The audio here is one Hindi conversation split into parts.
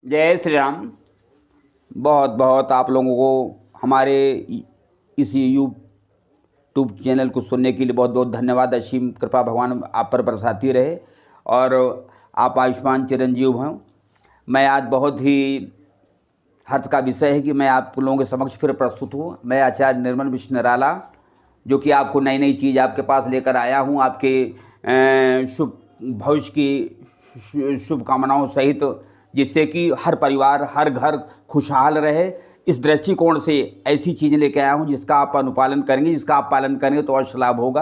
जय श्री राम। बहुत बहुत आप लोगों को हमारे इस यूट्यूब चैनल को सुनने के लिए बहुत बहुत धन्यवाद। असीम कृपा भगवान आप पर बरसाती रहे और आप आयुष्मान चिरंजीव हों। मैं आज बहुत ही हर्ष का विषय है कि मैं आप लोगों के समक्ष फिर प्रस्तुत हूँ। मैं आचार्य निर्मल मिश्र निराला, जो कि आपको नई नई चीज़ आपके पास लेकर आया हूँ, आपके शुभ भविष्य की शुभकामनाओं सहित, जिससे कि हर परिवार हर घर खुशहाल रहे। इस दृष्टिकोण से ऐसी चीज़ें लेकर आया हूँ जिसका आप अनुपालन करेंगे, जिसका आप पालन करेंगे तो अवश्य लाभ होगा।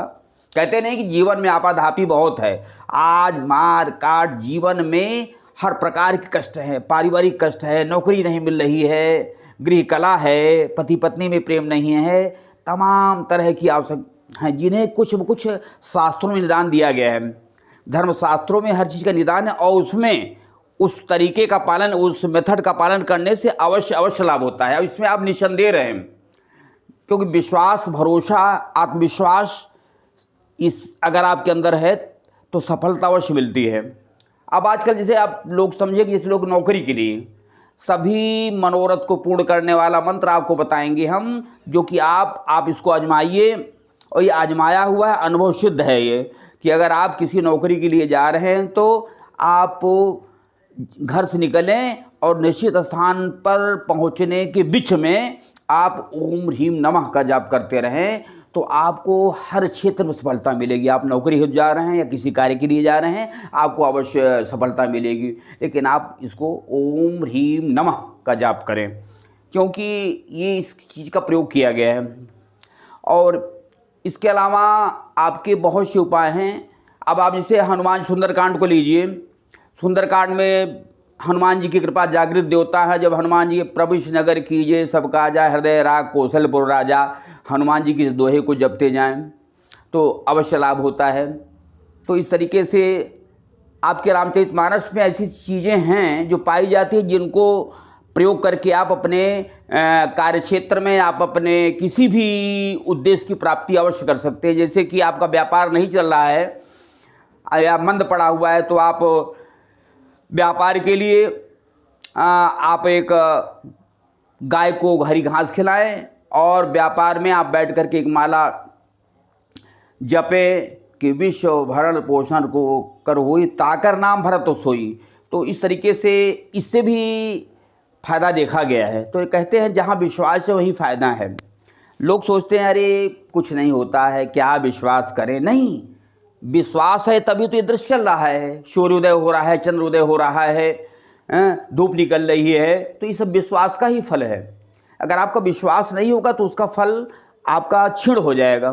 कहते नहीं कि जीवन में आपाधापी बहुत है, आज मार काट, जीवन में हर प्रकार के कष्ट हैं। पारिवारिक कष्ट है, नौकरी नहीं मिल रही है, गृह कला है, पति पत्नी में प्रेम नहीं है, तमाम तरह की आवश्यक हैं जिन्हें कुछ न कुछ शास्त्रों में निदान दिया गया है। धर्मशास्त्रों में हर चीज़ का निदान है और उसमें उस तरीके का पालन, उस मेथड का पालन करने से अवश्य लाभ होता है। और इसमें आप निसंदेह रहें, क्योंकि विश्वास, भरोसा, आत्मविश्वास इस अगर आपके अंदर है तो सफलता अवश्य मिलती है। अब आजकल जैसे आप लोग समझे कि जैसे लोग नौकरी के लिए सभी मनोरथ को पूर्ण करने वाला मंत्र आपको बताएंगे हम, जो कि आप इसको आजमाइए। और ये आजमाया हुआ है, अनुभव सिद्ध है ये, कि अगर आप किसी नौकरी के लिए जा रहे हैं तो आप घर से निकलें और निश्चित स्थान पर पहुंचने के बीच में आप ओम ह्रीम नमः का जाप करते रहें, तो आपको हर क्षेत्र में सफलता मिलेगी। आप नौकरी हो जा रहे हैं या किसी कार्य के लिए जा रहे हैं, आपको अवश्य सफलता मिलेगी। लेकिन आप इसको ओम ह्रीम नमः का जाप करें, क्योंकि ये इस चीज़ का प्रयोग किया गया है। और इसके अलावा आपके बहुत से उपाय हैं। अब आप जैसे हनुमान सुंदरकांड को लीजिए। सुंदरकांड में हनुमान जी की कृपा जागृत देवता है। जब हनुमान जी प्रभु नगर कीजिए सब काजा, हृदय राग कौशलपुर राजा, हनुमान जी की दोहे को जपते जाएं तो अवश्य लाभ होता है। तो इस तरीके से आपके रामचरितमानस में ऐसी चीज़ें हैं जो पाई जाती हैं, जिनको प्रयोग करके आप अपने कार्यक्षेत्र में, आप अपने किसी भी उद्देश्य की प्राप्ति अवश्य कर सकते हैं। जैसे कि आपका व्यापार नहीं चल रहा है या मंद पड़ा हुआ है, तो आप व्यापार के लिए आप एक गाय को हरी घास खिलाएं और व्यापार में आप बैठ करके एक माला जपे कि विश्व भरण पोषण को कर होई, ताकर नाम भरत सोई। तो इस तरीके से इससे भी फायदा देखा गया है। तो ये कहते हैं जहाँ विश्वास है वहीं फायदा है। लोग सोचते हैं अरे कुछ नहीं होता है, क्या विश्वास करें। नहीं, विश्वास है तभी तो ये दृश्य चल रहा है, सूर्योदय हो रहा है, चंद्रोदय हो रहा है, धूप निकल रही है, तो ये सब विश्वास का ही फल है। अगर आपका विश्वास नहीं होगा तो उसका फल आपका क्षीण हो जाएगा।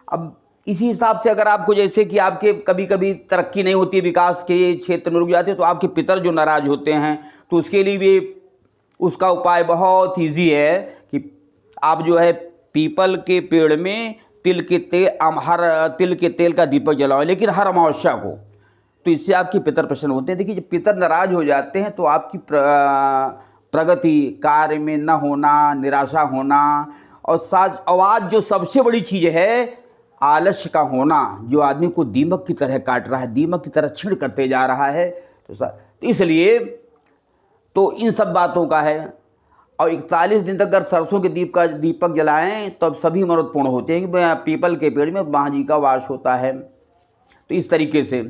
अब इसी हिसाब से अगर आपको, जैसे कि आपके कभी कभी तरक्की नहीं होती, विकास के क्षेत्र में रुक जाते हैं, तो आपके पितर जो नाराज होते हैं, तो उसके लिए भी उसका उपाय बहुत ईजी है कि आप जो है पीपल के पेड़ में तिल के तेल का दीपक जलाओ, लेकिन हर अमावस्या को। तो इससे आपके पितर प्रसन्न होते हैं। देखिए, जब पितर नाराज हो जाते हैं तो आपकी प्रगति, कार्य में न होना, निराशा होना, और आज जो सबसे बड़ी चीज़ है आलस्य का होना, जो आदमी को दीमक की तरह काट रहा है, दीमक की तरह छीण करते जा रहा है। तो इसलिए तो इन सब बातों का है। और 41 दिन तक अगर सरसों के दीपक जलाएं तब सभी मनोरथ पूर्ण होते हैं, कि पीपल के पेड़ में माँ जी का वास होता है। तो इस तरीके से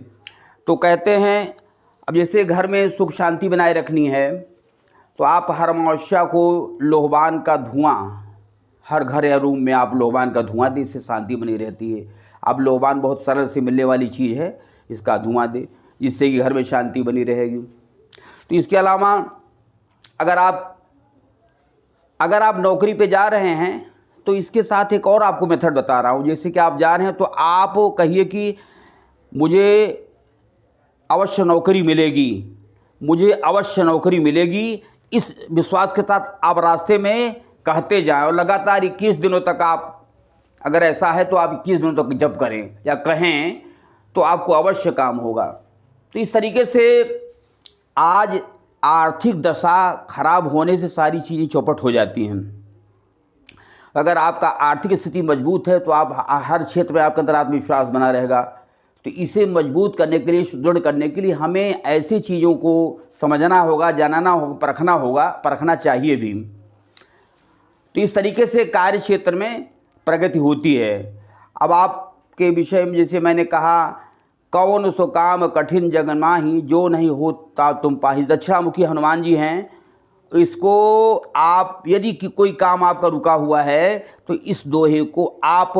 तो कहते हैं, अब जैसे घर में सुख शांति बनाए रखनी है तो आप हर अमावस्या को लोहबान का धुआं, हर घर या रूम में आप लोहबान का धुआं दें, इससे शांति बनी रहती है। अब लोहबान बहुत सरल से मिलने वाली चीज़ है, इसका धुआं दें, जिससे कि घर में शांति बनी रहेगी। तो इसके अलावा अगर आप नौकरी पे जा रहे हैं तो इसके साथ एक और आपको मेथड बता रहा हूँ। जैसे कि आप जा रहे हैं तो आप कहिए कि मुझे अवश्य नौकरी मिलेगी, मुझे अवश्य नौकरी मिलेगी। इस विश्वास के साथ आप रास्ते में कहते जाएं और लगातार 21 दिनों तक आप, अगर ऐसा है तो आप 21 दिनों तक जप करें या कहें तो आपको अवश्य काम होगा। तो इस तरीके से आज आर्थिक दशा खराब होने से सारी चीज़ें चौपट हो जाती हैं। अगर आपका आर्थिक स्थिति मजबूत है तो आप हर क्षेत्र में आपके अंदर आत्मविश्वास बना रहेगा। तो इसे मजबूत करने के लिए, सुदृढ़ करने के लिए हमें ऐसी चीज़ों को समझना होगा, जानना होगा, परखना चाहिए भी। तो इस तरीके से कार्य क्षेत्र में प्रगति होती है। अब आपके विषय में जैसे मैंने कहा, कौन सो काम कठिन जग माही, जो नहीं होता तुम पाही। दक्षिणामुखी हनुमान जी हैं। इसको आप यदि कि कोई काम आपका रुका हुआ है तो इस दोहे को आप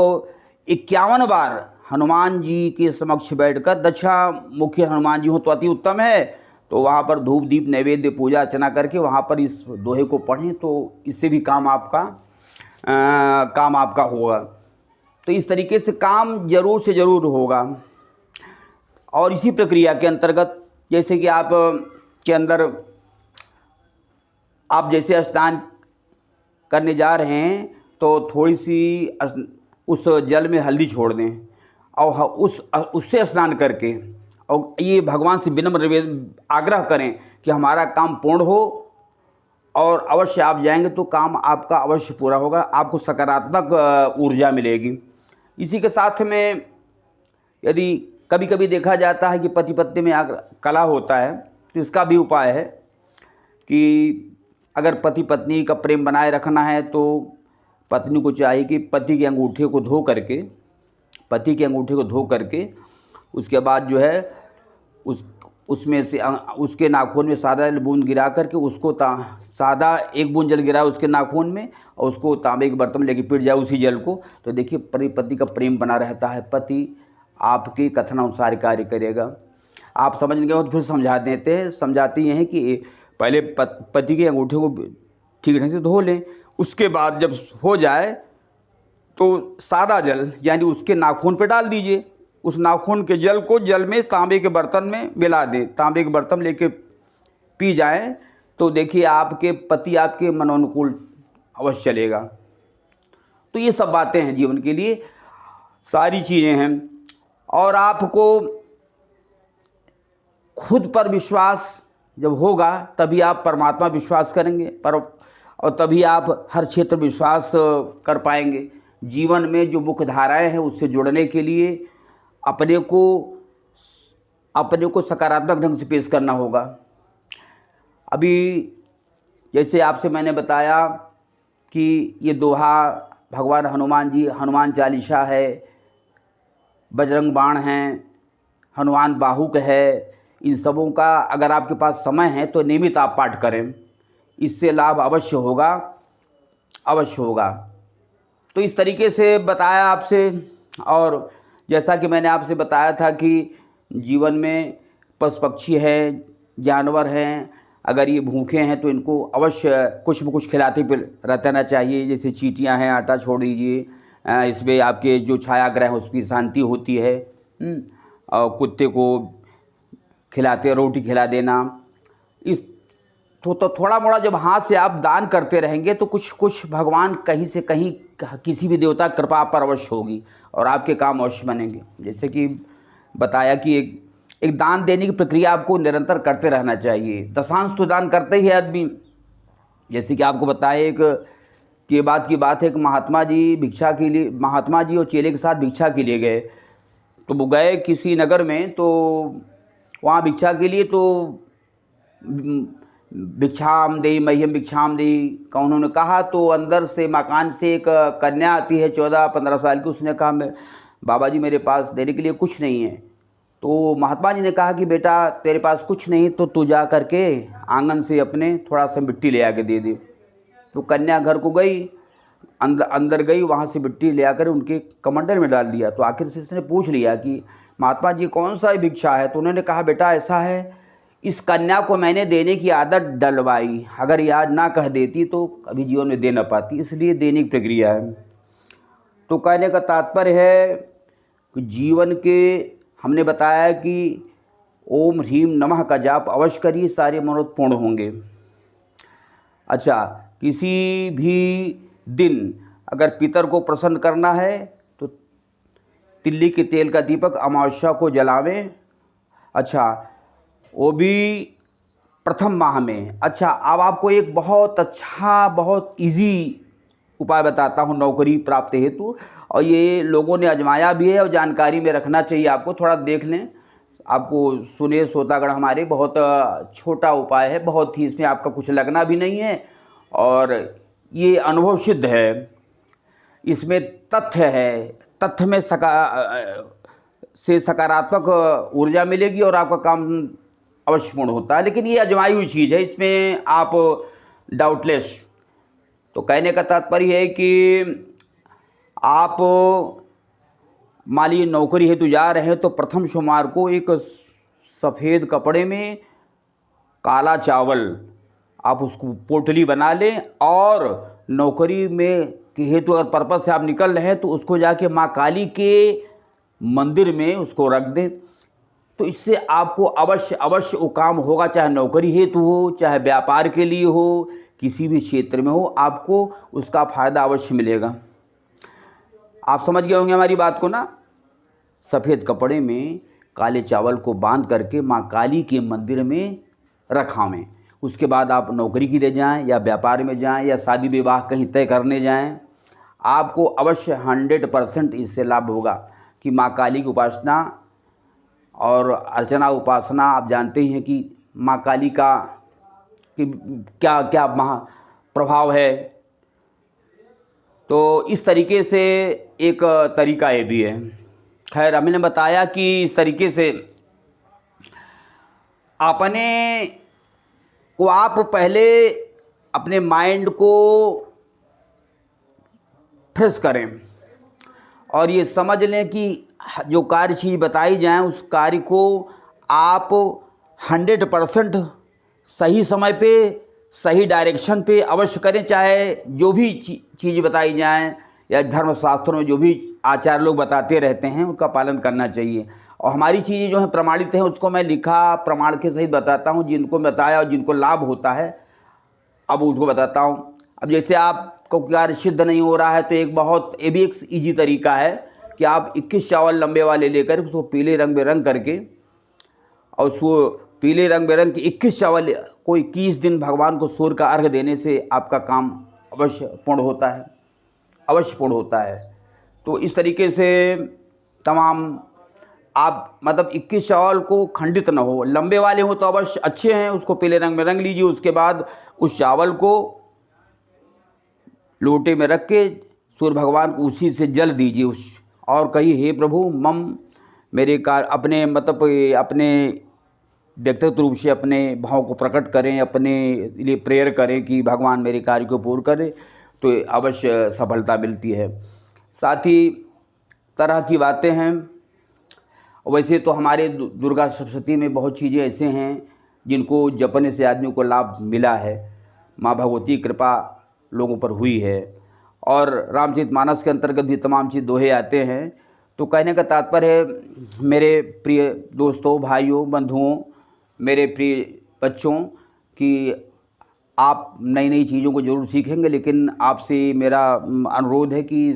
51 बार हनुमान जी के समक्ष बैठकर, दक्षिणामुखी हनुमान जी हो तो अति उत्तम है, तो वहाँ पर धूप दीप नैवेद्य पूजा अर्चना करके वहाँ पर इस दोहे को पढ़ें, तो इससे भी काम आपका होगा। तो इस तरीके से काम जरूर से ज़रूर होगा। और इसी प्रक्रिया के अंतर्गत जैसे कि आप के अंदर आप जैसे स्नान करने जा रहे हैं तो थोड़ी सी उस जल में हल्दी छोड़ दें और उससे स्नान करके और ये भगवान से विनम्र आग्रह करें कि हमारा काम पूर्ण हो, और अवश्य आप जाएंगे तो काम आपका अवश्य पूरा होगा, आपको सकारात्मक ऊर्जा मिलेगी। इसी के साथ में यदि कभी कभी देखा जाता है कि पति पत्नी में कलह होता है, तो इसका भी उपाय है कि अगर पति पत्नी का प्रेम बनाए रखना है तो पत्नी को चाहिए कि पति के अंगूठे को धो करके उसके बाद जो है उसमें से उसके नाखून में सादा बूंद गिरा करके उसको सादा एक बूंद जल गिरा उसके नाखून में और उसको तांबे के बर्तन में लेके पीट जाए उसी जल को, तो देखिए पति का प्रेम बना रहता है। पति आपके कथनानुसार कार्य करेगा। आप समझ गए हो तो फिर समझाते हैं कि पहले पति के अंगूठे को ठीक ढंग से धो लें, उसके बाद जब हो जाए तो सादा जल यानी उसके नाखून पे डाल दीजिए, उस नाखून के जल को जल में तांबे के बर्तन में मिला दें, तांबे के बर्तन लेके पी जाएं, तो देखिए आपके पति आपके मनोनुकूल अवश्य चलेगा। तो ये सब बातें हैं जीवन के लिए, सारी चीज़ें हैं। और आपको खुद पर विश्वास जब होगा तभी आप परमात्मा विश्वास करेंगे और तभी आप हर क्षेत्र विश्वास कर पाएंगे। जीवन में जो मुख्य धाराएं हैं उससे जुड़ने के लिए अपने को सकारात्मक ढंग से पेश करना होगा। अभी जैसे आपसे मैंने बताया कि ये दोहा भगवान हनुमान जी, हनुमान चालीसा है, बजरंग बाण हैं, हनुमान बाहुक है, इन सबों का अगर आपके पास समय है तो नियमित आप पाठ करें, इससे लाभ अवश्य होगा। तो इस तरीके से बताया आपसे। और जैसा कि मैंने आपसे बताया था कि जीवन में पशु पक्षी हैं, जानवर हैं, अगर ये भूखे हैं तो इनको अवश्य कुछ न कुछ खिलाते रहना चाहिए। जैसे चींटियां हैं, आटा छोड़ दीजिए, इसमें आपके जो छायाग्रह है उसकी शांति होती है। और कुत्ते को खिलाते, रोटी खिला देना। इस तो थोड़ा मोड़ा जब हाथ से आप दान करते रहेंगे तो कुछ भगवान कहीं से कहीं किसी भी देवता की कृपा आप पर अवश्य होगी और आपके काम अवश्य बनेंगे। जैसे कि बताया कि एक दान देने की प्रक्रिया आपको निरंतर करते रहना चाहिए। दशांश तो दान करते ही है आदमी। जैसे कि आपको बताया कि बात है कि महात्मा जी और चेले के साथ भिक्षा के लिए गए। तो वो गए किसी नगर में, तो वहाँ भिक्षा के लिए तो भिक्षाम देहि मह्यम भिक्षाम देहि का उन्होंने कहा, तो अंदर से मकान से एक कन्या आती है 14-15 साल की। उसने कहा बाबा जी मेरे पास देने के लिए कुछ नहीं है। तो महात्मा जी ने कहा कि बेटा तेरे पास कुछ नहीं तो तू जा करके आंगन से अपने थोड़ा सा मिट्टी ले आके दे दे। तो कन्या घर को गई, अंदर गई, वहाँ से मिट्टी ले आकर उनके कमंडल में डाल दिया। तो आखिर से उसने पूछ लिया कि महात्मा जी कौन सा भिक्षा है? तो उन्होंने कहा बेटा ऐसा है, इस कन्या को मैंने देने की आदत डलवाई, अगर याद ना कह देती तो कभी जीवन में दे ना पाती, इसलिए देने की प्रक्रिया है। तो कहने का तात्पर्य है कि जीवन के हमने बताया कि ओम ह्रीम नमः का जाप अवश्य करिए, सारे मनोरथ पूर्ण होंगे। अच्छा, किसी भी दिन अगर पितर को प्रसन्न करना है तो तिल्ली के तेल का दीपक अमावस्या को जलावें। अच्छा, वो भी प्रथम माह में। अच्छा, अब आपको एक बहुत अच्छा, बहुत इजी उपाय बताता हूँ नौकरी प्राप्ति हेतु, और ये लोगों ने आजमाया भी है और जानकारी में रखना चाहिए आपको। थोड़ा देख लें, आपको सुने श्रोतागण हमारे, बहुत छोटा उपाय है, बहुत ही, इसमें आपका कुछ लगना भी नहीं है और ये अनुभव सिद्ध है। इसमें तथ्य है, तथ्य में सकारात्मक ऊर्जा मिलेगी और आपका काम अवश्य पूर्ण होता है। लेकिन ये आजमाई हुई चीज़ है, इसमें आप डाउटलेस। तो कहने का तात्पर्य है कि आप मान लीजिए नौकरी हेतु जा रहे हैं तो प्रथम सोमवार को एक सफ़ेद कपड़े में काला चावल आप उसको पोटली बना लें, और नौकरी में के हेतु अगर पर्पज़ से आप निकल रहे हैं तो उसको जाके माँ काली के मंदिर में उसको रख दें। तो इससे आपको अवश्य अवश्य वो काम होगा, चाहे नौकरी हेतु हो, चाहे व्यापार के लिए हो, किसी भी क्षेत्र में हो, आपको उसका फ़ायदा अवश्य मिलेगा। आप समझ गए होंगे हमारी बात को ना। सफ़ेद कपड़े में काले चावल को बांध करके माँ काली के मंदिर में रखावें। उसके बाद आप नौकरी के लिए जाएं या व्यापार में जाएं या शादी विवाह कहीं तय करने जाएं, आपको अवश्य 100% इससे लाभ होगा कि माँ काली की उपासना और अर्चना उपासना, आप जानते ही हैं कि माँ काली का कि क्या क्या महा प्रभाव है। तो इस तरीके से एक तरीका ये भी है। खैर, हमने बताया कि इस तरीके से अपने को आप पहले अपने माइंड को फ्रेश करें और ये समझ लें कि जो कार्य चीज़ बताई जाए उस कार्य को आप 100% सही समय पे सही डायरेक्शन पे अवश्य करें। चाहे जो भी चीज़ बताई जाएं या धर्मशास्त्रों में जो भी आचार्य लोग बताते रहते हैं उनका पालन करना चाहिए। और हमारी चीज़ें जो हैं प्रमाणित हैं, उसको मैं लिखा प्रमाण के सहित बताता हूँ, जिनको बताया और जिनको लाभ होता है अब उसको बताता हूँ। अब जैसे आपको कार्य सिद्ध नहीं हो रहा है तो एक बहुत ये भी एक ईजी तरीका है कि आप 21 चावल लंबे वाले लेकर उसको पीले रंग बेरंग करके और उसको पीले रंग बेरंग के 21 चावल को 21 दिन भगवान को सूर्य का अर्घ देने से आपका काम अवश्य पूर्ण होता है, अवश्य पूर्ण होता है। तो इस तरीके से तमाम आप मतलब 21 चावल को खंडित न हो, लंबे वाले हो तो अवश्य अच्छे हैं, उसको पीले रंग में रंग लीजिए। उसके बाद उस चावल को लोटे में रख के सूर्य भगवान को उसी से जल दीजिए उस, और कहिए हे प्रभु मम मेरे कार्य, अपने मतलब अपने व्यक्तिगत रूप से अपने भाव को प्रकट करें, अपने लिए प्रेयर करें कि भगवान मेरे कार्य को पूर्ण करे, तो अवश्य सफलता मिलती है। साथ ही तरह की बातें हैं। वैसे तो हमारे दुर्गा सप्तशती में बहुत चीज़ें ऐसे हैं जिनको जपने से आदमी को लाभ मिला है, माँ भगवती कृपा लोगों पर हुई है। और रामचरितमानस के अंतर्गत भी तमाम चीज़ दोहे आते हैं। तो कहने का तात्पर्य है मेरे प्रिय दोस्तों, भाइयों, बंधुओं, मेरे प्रिय बच्चों, कि आप नई नई चीज़ों को ज़रूर सीखेंगे, लेकिन आपसे मेरा अनुरोध है कि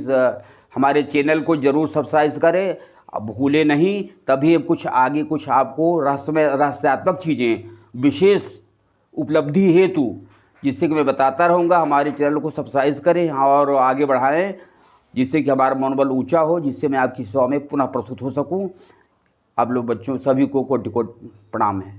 हमारे चैनल को ज़रूर सब्सक्राइब करें, अब भूले नहीं। तभी हम कुछ आगे कुछ आपको रहस्यात्मक चीज़ें विशेष उपलब्धि हेतु जिससे कि मैं बताता रहूँगा, हमारे चैनल को सब्सक्राइब करें और आगे बढ़ाएं, जिससे कि हमारा मनोबल ऊंचा हो, जिससे मैं आपकी सेवा में पुनः प्रस्तुत हो सकूं। आप लोग बच्चों सभी को कोटि कोटि प्रणाम है।